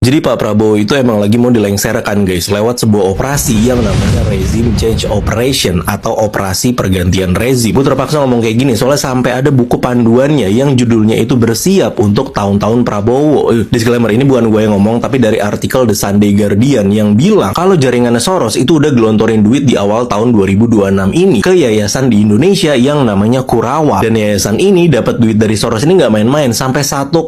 Jadi Pak Prabowo itu emang lagi mau dilengsarkan guys lewat sebuah operasi yang namanya Rezim Change Operation atau operasi pergantian rezim. Gue terpaksa ngomong kayak gini soalnya sampai ada buku panduannya yang judulnya itu bersiap untuk tahun-tahun Prabowo. Disclaimer, ini bukan gue yang ngomong tapi dari artikel The Sunday Guardian yang bilang kalau jaringan Soros itu udah gelontorin duit di awal tahun 2026 ini ke yayasan di Indonesia yang namanya Kurawa. Dan yayasan ini dapat duit dari Soros ini nggak main-main, sampai 1,8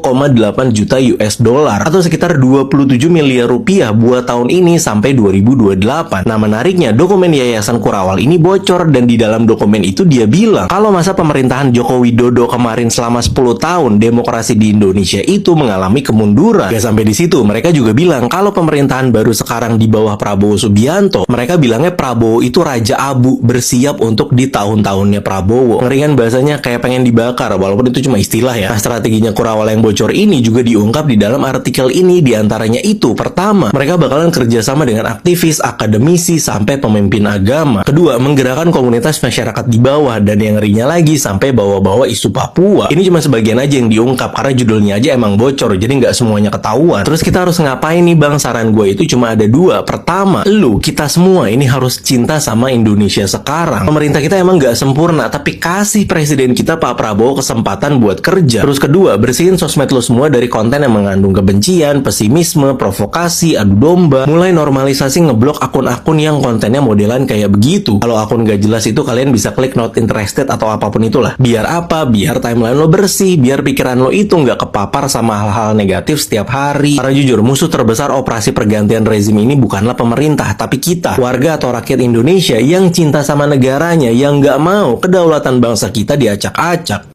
juta US dollar atau sekitar 27 miliar rupiah buat tahun ini sampai 2028. Nah, menariknya dokumen Yayasan Kurawal ini bocor dan di dalam dokumen itu dia bilang kalau masa pemerintahan Joko Widodo kemarin selama 10 tahun demokrasi di Indonesia itu mengalami kemunduran. Gak sampai di situ, mereka juga bilang kalau pemerintahan baru sekarang di bawah Prabowo Subianto, mereka bilangnya Prabowo itu Raja Abu bersiap untuk di tahun-tahunnya Prabowo. Ngeringan bahasanya kayak pengen dibakar, walaupun itu cuma istilah ya. Nah, strateginya Kurawal yang bocor ini juga diungkap di dalam artikel ini. Di antaranya itu, pertama, mereka bakalan kerjasama dengan aktivis, akademisi, sampai pemimpin agama. Kedua, menggerakkan komunitas masyarakat di bawah, dan yang ngerinya lagi sampai bawa-bawa isu Papua. Ini cuma sebagian aja yang diungkap karena judulnya aja emang bocor, jadi nggak semuanya ketahuan. Terus kita harus ngapain nih bang? Saran gue itu cuma ada dua. Pertama, kita semua ini harus cinta sama Indonesia sekarang. Pemerintah kita emang nggak sempurna, tapi kasih presiden kita Pak Prabowo kesempatan buat kerja. Terus kedua, bersihin sosmed lo semua dari konten yang mengandung kebencian, pesimisme, provokasi, adu domba. Mulai normalisasi ngeblok akun-akun yang kontennya modelan kayak begitu. Kalau akun gak jelas itu kalian bisa klik not interested atau apapun itulah. Biar apa? Biar timeline lo bersih, biar pikiran lo itu nggak kepapar sama hal-hal negatif setiap hari. Karena jujur, musuh terbesar operasi pergantian rezim ini bukanlah pemerintah, tapi kita, warga atau rakyat Indonesia yang cinta sama negaranya, yang nggak mau kedaulatan bangsa kita diacak-acak.